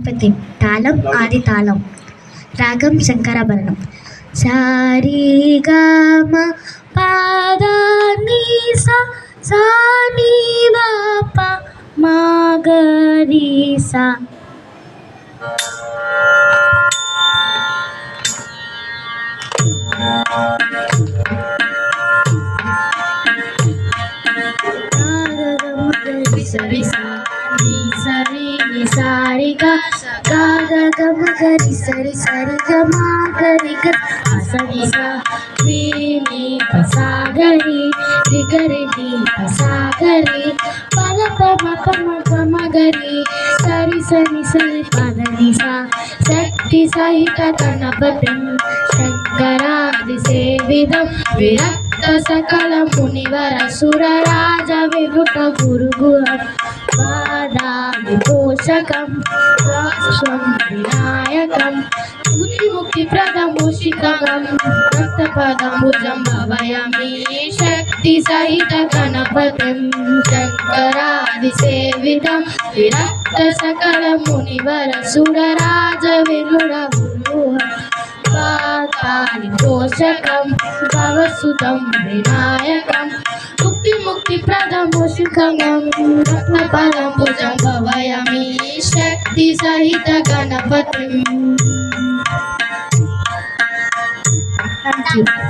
గణపతి తాళం ఆది తాళం రాగం శంకరాభరణం సారీ గమ పద ని సా సా ని ద ప మా గ రి సా సరి సా ని సరి ని సారి గ గ గ గ మ గ రి సరి సరి గ మా గ రి గ స ని సా ని ని ప సా గ రి రి గ రి ని ప సా గ రి ప ద ప మ ప మ ప మ గ రి సరి సరి సరి ప ద ని సా శక్తి సహిత గణపతిం శంకరాది సేవితం విరక్త సకల మునివర సుర రాజ వినుట గురుగుహం పాదాది పోషకం రాష్ట్రం వినాయకం ముక్తి ప్రదమూషికం రక్తపదముజం భవయామి శక్తి సహిత గణపతిం శంకరాది సేవితం విరక్త సకల మునివర సుర రాజ వినుడ గురుగుహం పాదాది పోషకం భవసుతం వినాయకం ముక్తి ప్రదమూషికం రత్నపదముజం భవయామి శక్తి సహిత గణపతిం. Thank you.